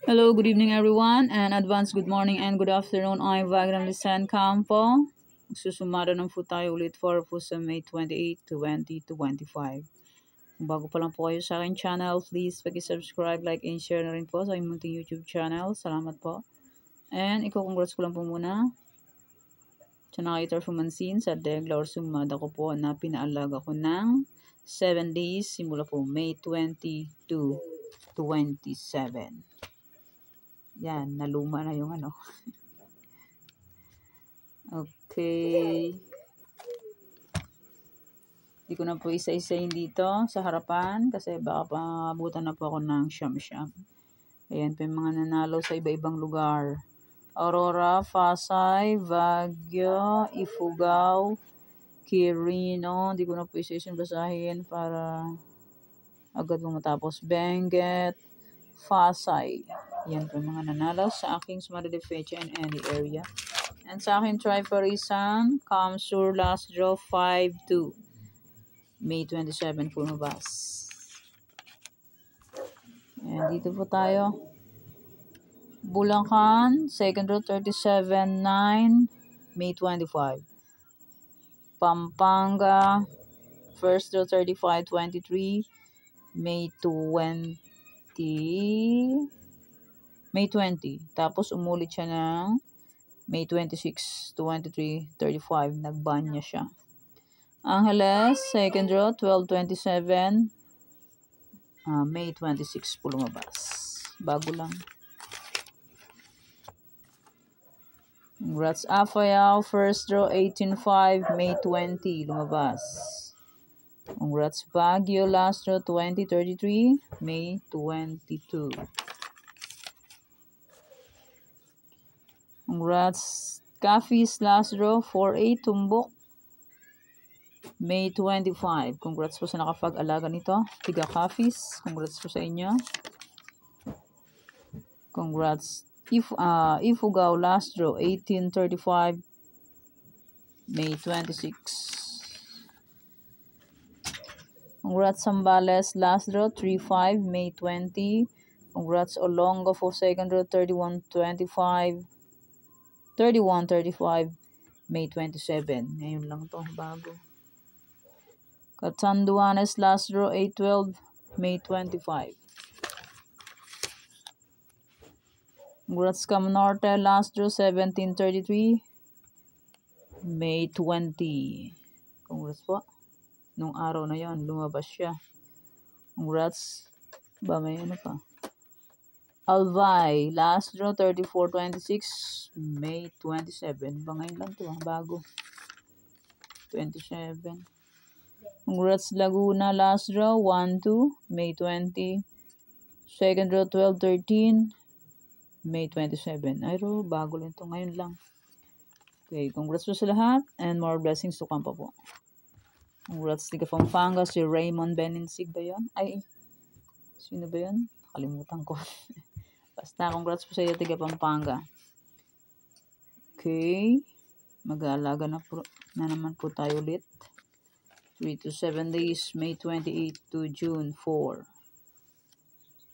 Hello, good evening everyone, and advance good morning and good afternoon. I'm Wagner Lisan Campo. Susumada ng po tayo ulit for po sa May 28, 2025. Kung bago pa lang po kayo sa aking channel, please pag-subscribe, like, and share na rin po sa aking munting YouTube channel. Salamat po. And congrats ko lang po muna sa nakaitar fumansin sa degla or sumada ko po na pinaalaga ko ng 7 days simula po May 20 to 27. Yan, naluma na yung ano. Okay. Hindi ko na po isa-isayin dito sa harapan kasi baka paabutan na po ako ng siyam-siyam. Ayan po yung mga nanalo sa iba-ibang lugar. Aurora, Pasay, Baguio, Ifugao, Quirino. Hindi ko na po isa-isayin basahin para agad mo matapos. Benguet, Pasay. Yan po yung mga nanalo sa aking Sumada de Fecha in any area. And sa akin, Triparisan, Kamsur, last draw, 5-2. May 27 po mabas. And dito po tayo. Bulacan, second draw, 37-9, May 25. Pampanga, first draw, 35-23, May 20. May 20. Tapos umulit siya ng May 26, 23, 35. Nag-ban niya siya. Angeles, second draw, 12-27. May 26 po lumabas. Bago lang. Congrats Afayao, first draw, 18-5. May 20 lumabas. Congrats Baguio, last draw, 20-33. May 22. Congrats Cafis, last draw, 4-8. Tumbok. May 25. Congrats po sa nakapag-alaga nito. Tiga Cafis. Congrats po sa inyo. Congrats. Ifugao, last draw, 18-35. May 26. Congrats Zambales, last draw, 3-5. May 20. Congrats Olongo for second draw, 31-25. 31-35. May 27. Ngayon lang to bago. Catanduanes, last draw, 8-12. May 25. Congrats Cam Norte, last draw, 17-33. May 20. Congrats po. Nung araw na yon lumabas siya. Congrats. Ba, may ano pa. Albay, last draw, 34-26. May 27. Ba, ngayon lang to, bago. 27. Congrats Laguna, last draw, 1-2. May 20. Second draw, 12-13. May 27. Ayro, bago lang to. Ngayon lang. Okay, congrats po sa lahat. And more blessings to come pa po. Congrats tiga Pampanga, si Raymond Beninsig ba yun? Ay, sino ba yun? Kalimutan ko. Basta, congrats po sa iyo tiga Pampanga. Okay. Mag-aalaga na naman po tayo ulit. 3 to 7 days, May 28 to June 4.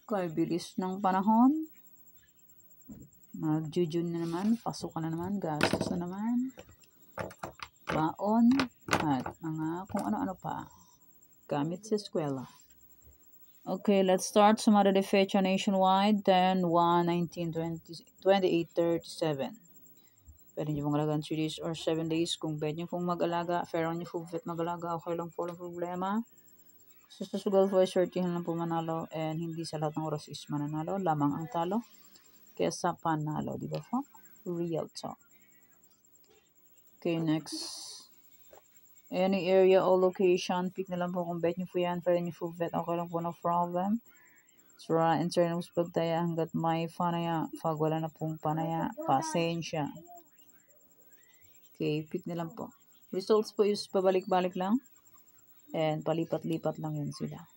Okay, bilis ng panahon. Mag-June na naman, pasok na naman, gastos na naman. Baon, at mga kung ano-ano pa. Gamit sa eskwela. Okay, let's start. Sumada de Fecha nationwide, 10-1-19-28-37. Pwede nyo pong alagaan 3 days or 7 days. Kung pwede nyo pong mag-alaga, fair on nyo po mag-alaga, okay lang po, walang problema. Sa sugal po ay sortihan lang po manalo and hindi sa lahat ng oras is mananalo. Lamang ang talo kesa panalo, di ba po? Real talk. Okay, next. Any area or location, pick na lang po kung bet nyo po yan. Pwede nyo po bet, okay lang po, no problem. Sura in terms pagtaya hanggat may panaya. Pag wala na pong panaya, pasensya. Okay, pick na lang po. Results po is pabalik-balik lang. And palipat-lipat lang yun sila.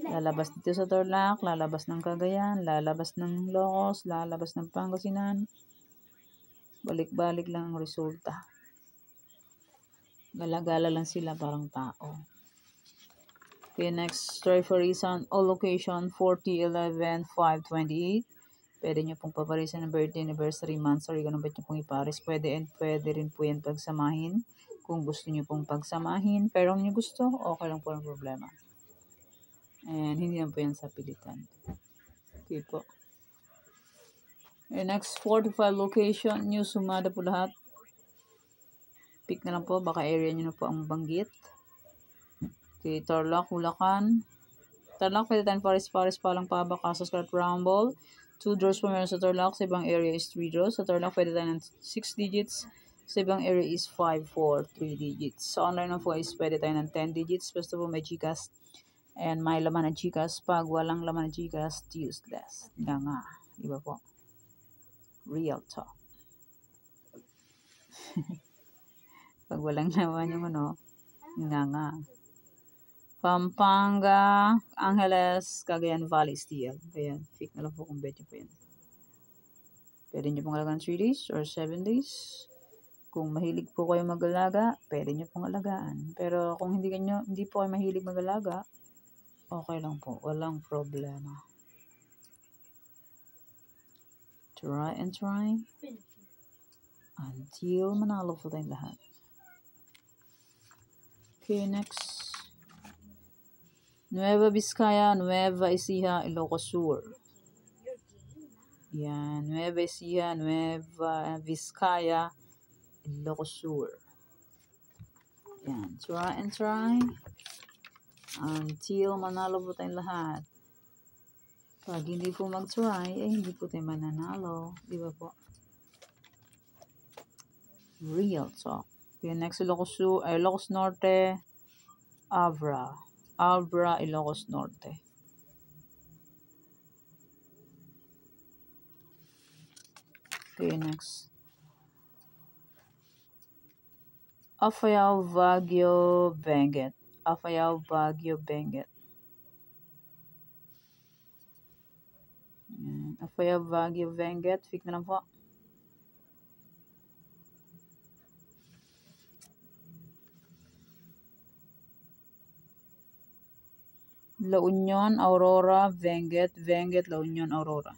Lalabas dito sa Tarlac, lalabas ng Cagayan, lalabas ng Ilocos, lalabas ng Pangasinan. Balik-balik lang ang resulta. Gala-gala lang sila parang tao. Okay, next, try for reason, all location, 40/11/5/28. Pwede nyo pong paparisan ng birthday, anniversary, month, sorry, ganun ba nyo pong iparis. Pwede and pwede rin po yan pagsamahin. Kung gusto nyo pong pagsamahin, pero kung nyo gusto, okay lang po ang problema. And hindi lang po yan sa pilitan. Okay po. Okay, next, 4 to 5 location, nyo sumada po lahat. Pick na lang po, baka area nyo na po ang banggit. Okay, Tarlac, Bulacan. Tarlac, pwede tayong pares-pares pa lang pa ba kaso Scott Rumble. 2 draws po meron sa Tarlac, sa ibang area is 3 draws. Sa Tarlac, pwede tayo ng 6 digits. Sa ibang area is 5, 4, 3 digits. Sa online na po is pwede tayo ng 10 digits. Basta po may GCash and may laman ng GCash. Pag walang laman ng GCash, useless. Nga. Diba po? Real talk. Pag walang laman yung ano, nga. Pampanga, Angeles, Cagayan Valley Steel. Ayan, pick na lang po kung bet nyo po yan. Pwede nyo pong alagaan 3 days or 7 days. Kung mahilig po kayo mag-alaga, pwede nyo pong alagaan. Pero kung hindi po kayo mahilig mag-alaga, okay lang po. Walang problema. Try and try until manalo po tayong lahat. Okay, next. Nueva Vizcaya, Nueva Ecija, Ilocos Sur. Yan, Nueva Ecija, Nueva Vizcaya, Ilocos Sur. Yan, try and try until manalo po tayong lahat. Pag hindi po mag-try, hindi po tayo mananalo. Di ba po? Real talk. Okay, next, Ilocos Norte, Abra, Ilocos Norte. Okay, next. Apayao, Baguio, Benguet. Apayao, Baguio, Benguet. Apayao, Baguio, Benguet. Pick na lang po. La Union, Aurora, Benguet, La Union, Aurora.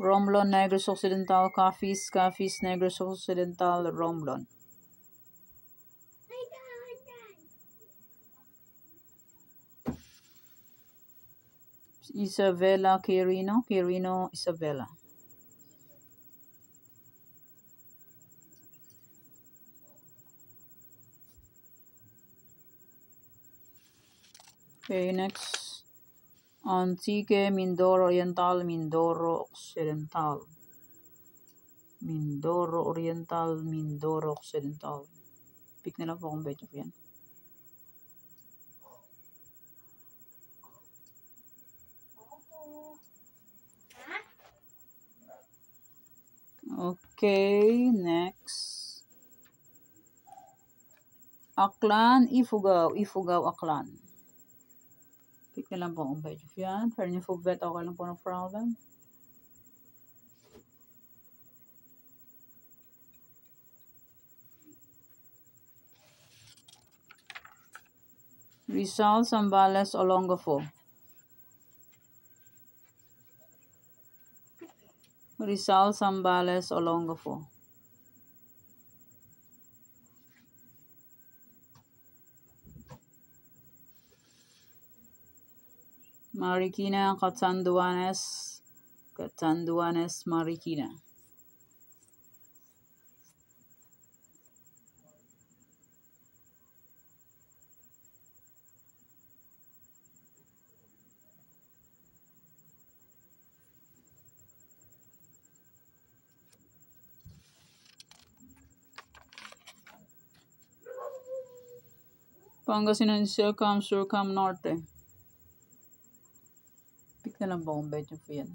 Romblon, Negros Occidental, Capiz, Negros Occidental, Romblon. Isabela, Quirino, Isabela. Okay, next. Antique, Mindoro Oriental, Mindoro Occidental. Mindoro Oriental, Mindoro Occidental. Pick na lang po kung bet nyo po yan. Okay, next. Aklan, Ifugao, Aklan. Pick na lang po kung bet nyo po yan. Pero nyo po bet, okay lang po ng problem. Rizal, Zambales, Olongapo. Rizal, Zambales, Olongapo. Marikina, Catanduanes, Marikina. Pangasinan, Surcam, Norte. Pick na lang po kung bet nyo po yan.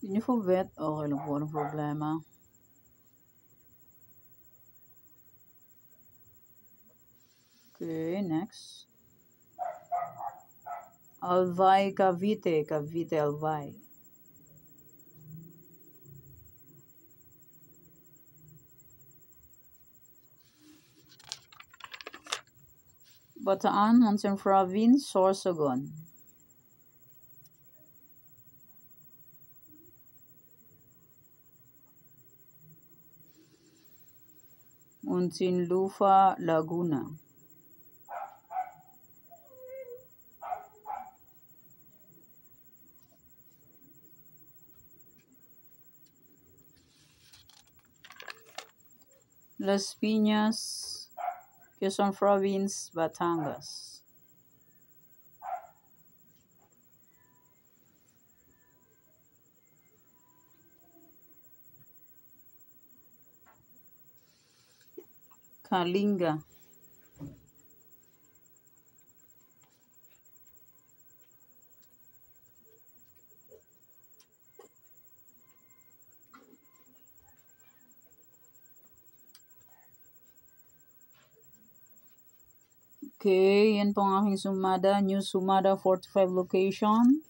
Hindi nyo po bet, okay lang po ng problema. Okay, next. Albay Cavite, Cavite Albay. Bataan, Monson Province, Sorsogon. Muntinlupa, Laguna. Las Piñas, Quezon Province, Batangas. Kalinga. Okay, yan po ang aking sumada. New sumada 45 location.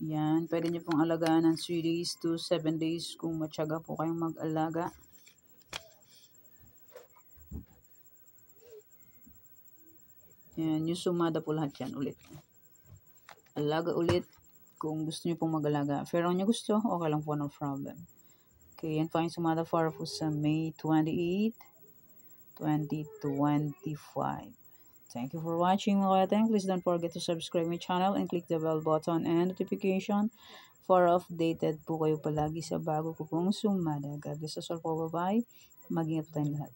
Yan, pwede nyo pong alagaan ng 3 days to 7 days kung matyaga po kayong mag-alaga. Yan, new sumada po lahat yan ulit. Alaga ulit kung gusto nyo pong mag-alaga. Pero nyo gusto, okay lang po, no problem. Okay, yan po ang sumada para po sa May 28, 2025. Thank you for watching mga kateng. Please don't forget to subscribe my channel and click the bell button and notification for updated po kayo palagi sa bago ko pong sumada. God bless us all po. Bye-bye. Mag-ingat po tayong lahat.